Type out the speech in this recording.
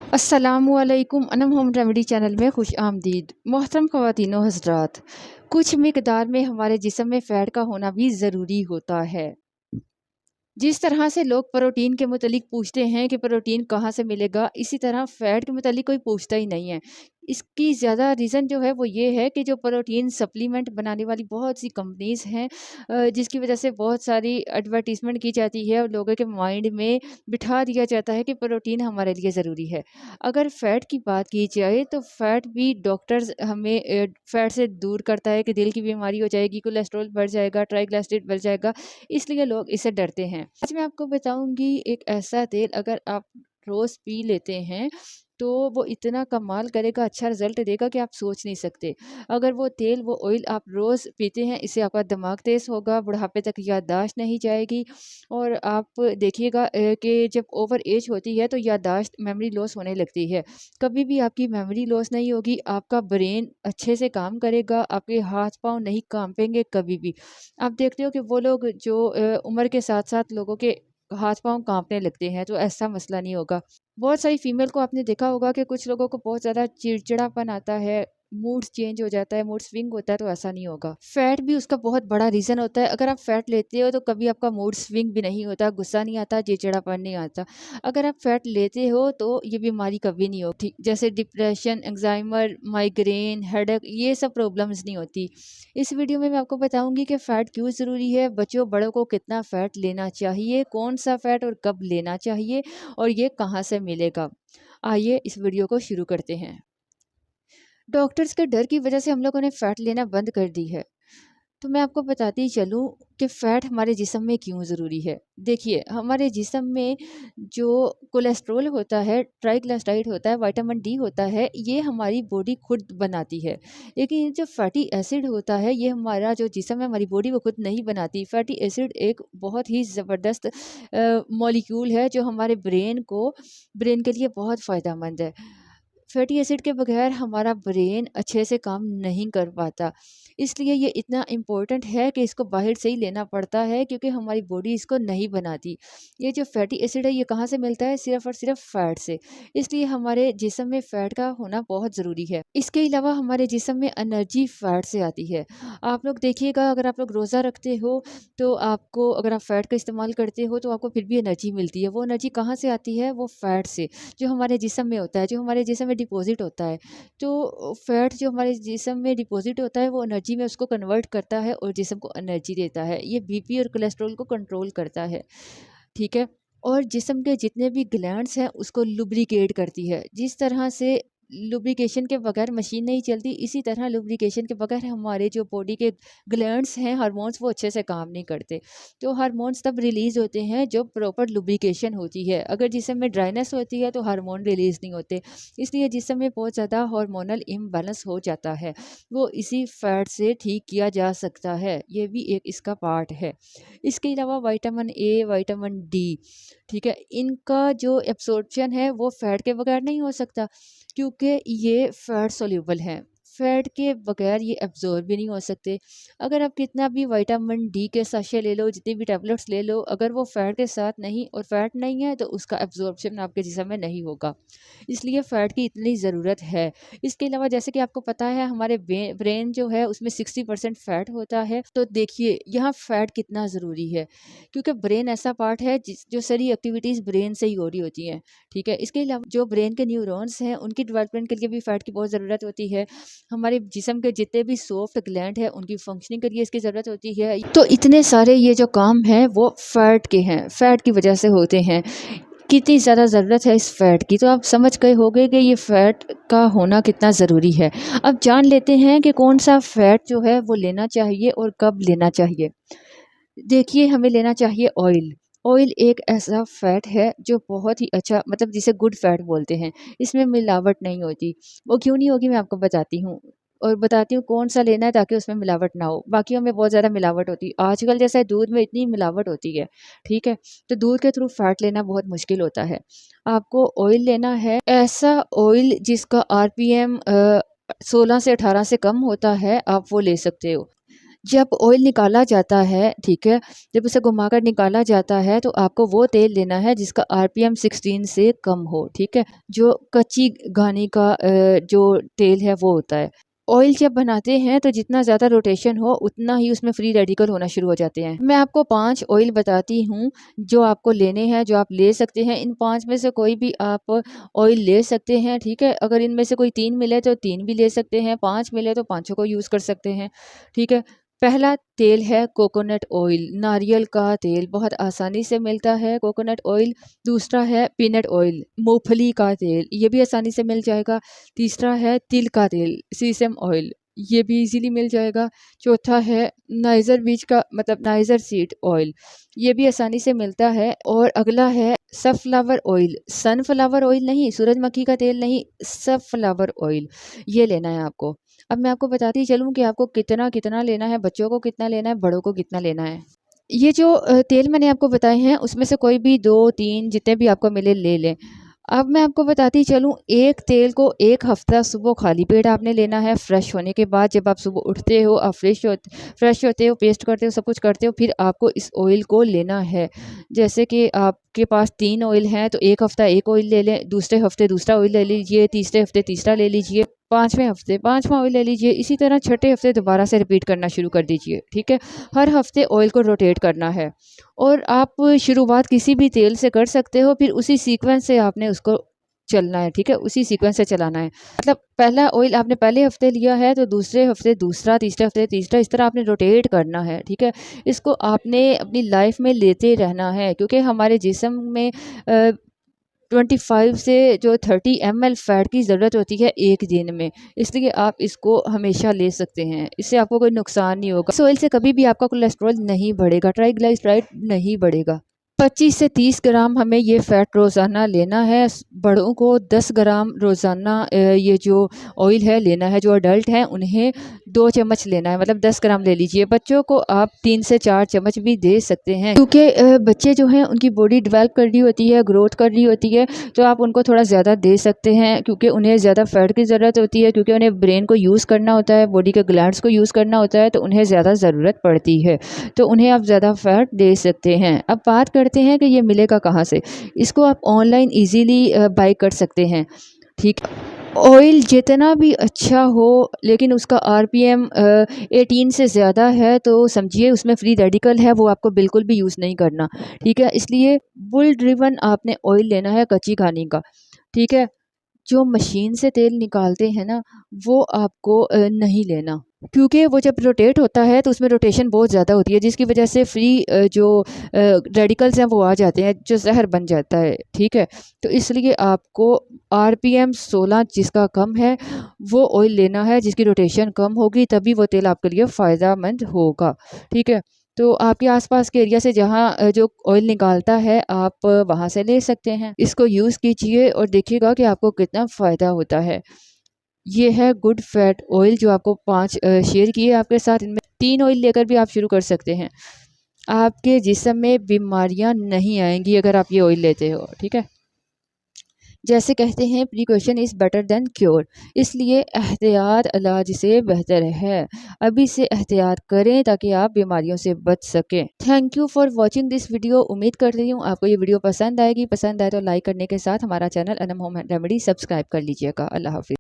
अस्सलामुअलैकुम Anam home remedy channel में खुश आमदीद। मोहतरम ख़वातीन व हज़रात, कुछ मिकदार में हमारे जिस्म में फ़ैट का होना भी ज़रूरी होता है। जिस तरह से लोग प्रोटीन के मुतलिक पूछते हैं कि प्रोटीन कहाँ से मिलेगा, इसी तरह फ़ैट के मुतलिक कोई पूछता ही नहीं है। इसकी ज़्यादा रीज़न जो है वो ये है कि जो प्रोटीन सप्लीमेंट बनाने वाली बहुत सी कंपनीज़ हैं, जिसकी वज़ह से बहुत सारी एडवर्टाइज़मेंट की जाती है और लोगों के माइंड में बिठा दिया जाता है कि प्रोटीन हमारे लिए ज़रूरी है। अगर फ़ैट की बात की जाए तो फ़ैट भी डॉक्टर्स हमें फ़ैट से दूर करता है कि दिल की बीमारी हो जाएगी, कोलेस्ट्रॉल बढ़ जाएगा, ट्राइग्लिसराइड बढ़ जाएगा, इसलिए लोग इससे डरते हैं। आज मैं आपको बताऊँगी एक ऐसा तेल, अगर आप रोज़ पी लेते हैं तो वो इतना कमाल करेगा, अच्छा रिज़ल्ट देगा कि आप सोच नहीं सकते। अगर वो तेल, वो ऑयल आप रोज़ पीते हैं, इससे आपका दिमाग तेज़ होगा, बुढ़ापे तक याददाश्त नहीं जाएगी और आप देखिएगा कि जब ओवर एज होती है तो याददाश्त, मेमोरी लॉस होने लगती है। कभी भी आपकी मेमोरी लॉस नहीं होगी, आपका ब्रेन अच्छे से काम करेगा, आपके हाथ-पाँव नहीं काँपेंगे कभी भी। आप देखते हो कि वो लोग जो उम्र के साथ-साथ लोगों के हाथ-पाँव काँपने लगते हैं, तो ऐसा मसला नहीं होगा। बहुत सारी फीमेल को आपने देखा होगा कि कुछ लोगों को बहुत ज़्यादा चिड़चिड़ापन आता है, मूड चेंज हो जाता है, मूड स्विंग होता है, तो ऐसा नहीं होगा। फैट भी उसका बहुत बड़ा रीज़न होता है। अगर आप फैट लेते हो तो कभी आपका मूड स्विंग भी नहीं होता, गुस्सा नहीं आता, चिड़चिड़ापन नहीं आता। अगर आप फैट लेते हो तो ये बीमारी कभी नहीं होती, जैसे डिप्रेशन, अल्ज़ाइमर, माइग्रेन, हेडेक, ये सब प्रॉब्लम्स नहीं होती। इस वीडियो में मैं आपको बताऊंगी कि फ़ैट क्यों ज़रूरी है, बच्चों बड़ों को कितना फ़ैट लेना चाहिए, कौन सा फ़ैट और कब लेना चाहिए और ये कहाँ से मिलेगा। आइए इस वीडियो को शुरू करते हैं। डॉक्टर्स के डर की वजह से हम लोगों ने फ़ैट लेना बंद कर दी है। तो मैं आपको बताती चलूँ कि फ़ैट हमारे जिस्म में क्यों ज़रूरी है। देखिए, हमारे जिस्म में जो कोलेस्ट्रॉल होता है, ट्राइग्लिसराइड होता है, विटामिन डी होता है, ये हमारी बॉडी खुद बनाती है। लेकिन ये जो फैटी एसिड होता है, ये हमारा जो जिस्म है, हमारी बॉडी वो खुद नहीं बनाती। फैटी एसिड एक बहुत ही ज़बरदस्त मॉलिक्यूल है जो हमारे ब्रेन के लिए बहुत फ़ायदेमंद है। फैटी एसिड के बगैर हमारा ब्रेन अच्छे से काम नहीं कर पाता, इसलिए ये इतना इम्पोर्टेंट है कि इसको बाहर से ही लेना पड़ता है, क्योंकि हमारी बॉडी इसको नहीं बनाती। ये जो फैटी एसिड है, ये कहाँ से मिलता है? सिर्फ़ और सिर्फ फ़ैट से। इसलिए हमारे जिस्म में फ़ैट का होना बहुत ज़रूरी है। इसके अलावा हमारे जिस्म में एनर्जी फ़ैट से आती है। आप लोग देखिएगा, अगर आप लोग रोज़ा रखते हो तो आपको, अगर आप फ़ैट का इस्तेमाल करते हो तो आपको फिर भी एनर्जी मिलती है। वो एनर्जी कहाँ से आती है? वो फ़ैट से, जो हमारे जिस्म में होता है, जो हमारे जिस्म में डिपॉज़िट होता है। तो फैट जो हमारे जिस्म में डिपॉज़िट होता है, वो एनर्जी में उसको कन्वर्ट करता है और जिस्म को एनर्जी देता है। ये बीपी और कोलेस्ट्रॉल को कंट्रोल करता है, ठीक है? और जिस्म के जितने भी ग्लैंड्स हैं, उसको लुब्रिकेट करती है। जिस तरह से लुब्रिकेशन के बगैर मशीन नहीं चलती, इसी तरह लुब्रिकेशन के बगैर हमारे जो बॉडी के ग्लैंड्स हैं, हार्मोन्स, वो अच्छे से काम नहीं करते। तो हार्मोन्स तब रिलीज़ होते हैं जब प्रॉपर लुब्रिकेशन होती है। अगर जिस्म में ड्राइनेस होती है तो हार्मोन रिलीज़ नहीं होते। इसलिए जिस्म में बहुत ज़्यादा हार्मोनल इम्बैलेंस हो जाता है। वो इसी फैट से ठीक किया जा सकता है। ये भी एक इसका पार्ट है। इसके अलावा विटामिन ए, विटामिन डी, ठीक है? इनका जो एब्ज़ॉर्प्शन है वो फ़ैट के बगैर नहीं हो सकता, क्योंकि ये फ़ैट सॉल्युबल हैं। फ़ैट के बगैर ये एब्ज़ॉर्ब भी नहीं हो सकते। अगर आप कितना भी विटामिन डी के साशे ले लो, जितनी भी टैबलेट्स ले लो, अगर वो फ़ैट के साथ नहीं और फ़ैट नहीं है तो उसका एब्ज़ॉर्प्शन आपके जिस्म में नहीं होगा। इसलिए फ़ैट की इतनी ज़रूरत है। इसके अलावा जैसे कि आपको पता है, हमारे ब्रेन जो है उसमें 60% फ़ैट होता है। तो देखिए यहाँ फ़ैट कितना ज़रूरी है, क्योंकि ब्रेन ऐसा पार्ट है जो सारी एक्टिविटीज़ ब्रेन से ही हो रही होती हैं, ठीक है? इसके अलावा जो ब्रेन के न्यूरॉन्स हैं, उनकी डेवलपमेंट के लिए भी फ़ैट की बहुत ज़रूरत होती है। हमारे जिस्म के जितने भी सॉफ्ट ग्लैंड हैं, उनकी फंक्शनिंग के लिए इसकी ज़रूरत होती है। तो इतने सारे ये जो काम हैं वो फ़ैट के हैं, फ़ैट की वजह से होते हैं। कितनी ज़्यादा ज़रूरत है इस फ़ैट की, तो आप समझ गए होंगे कि ये फ़ैट का होना कितना ज़रूरी है। अब जान लेते हैं कि कौन-सा फ़ैट जो है वो लेना चाहिए और कब लेना चाहिए। देखिए, हमें लेना चाहिए ऑयल। ऑयल एक ऐसा फ़ैट है जो बहुत ही अच्छा, मतलब जिसे गुड फ़ैट बोलते हैं। इसमें मिलावट नहीं होती। वो क्यों नहीं होगी, मैं आपको बताती हूँ और बताती हूँ कौन-सा लेना है ताकि उसमें मिलावट ना हो। बाकियों में बहुत ज़्यादा मिलावट होती है। आजकल जैसे दूध में इतनी मिलावट होती है, ठीक है? तो दूध के थ्रू फ़ैट लेना बहुत मुश्किल होता है। आपको ऑयल लेना है, ऐसा ऑयल जिसका आरपीएम 16 से 18 से कम होता है, आप वो ले सकते हो। जब ऑयल निकाला जाता है, ठीक है, जब उसे घुमाकर निकाला जाता है तो आपको वो तेल लेना है जिसका आरपीएम 16 से कम हो, ठीक है। जो कच्ची घानी का जो तेल है वो होता है। ऑयल जब बनाते हैं तो जितना ज़्यादा रोटेशन हो उतना ही उसमें फ्री रेडिकल होना शुरू हो जाते हैं। मैं आपको 5 ऑयल बताती हूँ जो आपको लेने हैं, जो आप ले सकते हैं। इन 5 में से कोई भी आप ऑयल ले सकते हैं, ठीक है। अगर इनमें से कोई 3 मिले तो 3 भी ले सकते हैं, 5 मिले तो पाँचों को यूज़ कर सकते हैं, ठीक है। पहला तेल है कोकोनट ऑयल, नारियल का तेल बहुत आसानी से मिलता है कोकोनट ऑयल। दूसरा है पीनट ऑयल, मूंगफली का तेल, ये भी आसानी से मिल जाएगा। तीसरा है तिल का तेल, सीसम ऑयल, ये भी इजीली मिल जाएगा। चौथा है नाइजर बीज का मतलब नाइजर सीड ऑयल, ये भी आसानी से मिलता है। और अगला है सनफ्लावर ऑयल, सनफ्लावर ऑयल नहीं, सूरजमुखी का तेल नहीं, सनफ्लावर ऑयल, ये लेना है आपको। अब मैं आपको बताती चलूँ कि आपको कितना कितना लेना है, बच्चों को कितना लेना है, बड़ों को कितना लेना है। ये जो तेल मैंने आपको बताए हैं उसमें से कोई भी 2-3 जितने भी आपको मिले ले लें। अब मैं आपको बताती चलूँ, एक तेल को 1 हफ़्ता सुबह खाली पेट आपने लेना है। फ्रेश होने के बाद जब आप सुबह उठते हो, आप फ्रेश होते हो, पेस्ट करते हो, सब कुछ करते हो, फिर आपको इस ऑयल को लेना है। जैसे कि आपके पास 3 ऑयल हैं तो 1 हफ़्ता 1 ऑयल ले लें, दूसरे हफ़्ते दूसरा ऑयल ले लीजिए, तीसरे हफ़्ते तीसरा ले लीजिए, 5वें हफ़्ते 5वां ऑयल ले लीजिए। इसी तरह छठे हफ़्ते दोबारा से रिपीट करना शुरू कर दीजिए, ठीक है। हर हफ़्ते ऑयल को रोटेट करना है और आप शुरुआत किसी भी तेल से कर सकते हो, फिर उसी सीक्वेंस से आपने उसको चलना है, ठीक है, उसी सीक्वेंस से चलाना है। मतलब पहला ऑयल आपने पहले हफ्ते लिया है तो दूसरे हफ्ते दूसरा, तीसरे हफ्ते तीसरा, इस तरह आपने रोटेट करना है, ठीक है। इसको आपने अपनी लाइफ में लेते रहना है क्योंकि हमारे जिस्म में 25 से जो 30 ml फैट की ज़रूरत होती है एक दिन में, इसलिए आप इसको हमेशा ले सकते हैं, इससे आपको कोई नुकसान नहीं होगा। इस ऑयल से कभी भी आपका कोलेस्ट्रॉल नहीं बढ़ेगा, ट्राइग्लिसराइड नहीं बढ़ेगा। 25 से 30 ग्राम हमें ये फ़ैट रोज़ाना लेना है। बड़ों को 10 ग्राम रोज़ाना ये जो ऑयल है लेना है। जो अडल्ट हैं उन्हें 2 चम्मच लेना है, मतलब 10 ग्राम ले लीजिए। बच्चों को आप 3 से 4 चम्मच भी दे सकते हैं क्योंकि बच्चे जो हैं उनकी बॉडी डेवलप कर रही होती है, ग्रोथ कर रही होती है, तो आप उनको थोड़ा ज़्यादा दे सकते हैं क्योंकि उन्हें ज़्यादा फ़ैट की ज़रूरत होती है, क्योंकि उन्हें ब्रेन को यूज़ करना होता है, बॉडी के ग्लैंड्स को यूज़ करना होता है, तो उन्हें ज़्यादा ज़रूरत पड़ती है, तो उन्हें आप ज़्यादा फ़ैट दे सकते हैं। अब बात करते हैं कि ये मिलेगा कहाँ से। इसको आप ऑनलाइन ईज़िली बाय कर सकते हैं, ठीक। ऑयल जितना भी अच्छा हो लेकिन उसका आरपीएम 18 से ज़्यादा है तो समझिए उसमें फ्री रेडिकल है, वो आपको बिल्कुल भी यूज़ नहीं करना, ठीक है। इसलिए बुल ड्रिवन आपने ऑयल लेना है कच्ची घानी का, ठीक है। जो मशीन से तेल निकालते हैं ना, वो आपको नहीं लेना क्योंकि वो जब रोटेट होता है तो उसमें रोटेशन बहुत ज़्यादा होती है जिसकी वजह से फ्री जो रेडिकल्स हैं वो आ जाते हैं, जो जहर बन जाता है, ठीक है। तो इसलिए आपको आरपीएम 16 जिसका कम है वो ऑयल लेना है, जिसकी रोटेशन कम होगी तभी वो तेल आपके लिए फ़ायदेमंद होगा, ठीक है। तो आपके आसपास के एरिया से जहाँ जो ऑयल निकालता है आप वहाँ से ले सकते हैं। इसको यूज़ कीजिए और देखिएगा कि आपको कितना फ़ायदा होता है। ये है गुड फैट ऑयल जो आपको 5 शेयर किए आपके साथ। इनमें 3 ऑयल लेकर भी आप शुरू कर सकते हैं। आपके जिस्म में बीमारियां नहीं आएंगी अगर आप ये ऑयल लेते हो, ठीक है। जैसे कहते हैं precaution is better than cure, इसलिए एहतियात इलाज से बेहतर है। अभी से एहतियात करें ताकि आप बीमारियों से बच सकें। Thank you for watching this video. उम्मीद करती हूँ आपको ये वीडियो पसंद आएगी। पसंद आए तो लाइक करने के साथ हमारा channel Anam home remedy subscribe कर लीजिएगा। अल्लाह हाफिज़।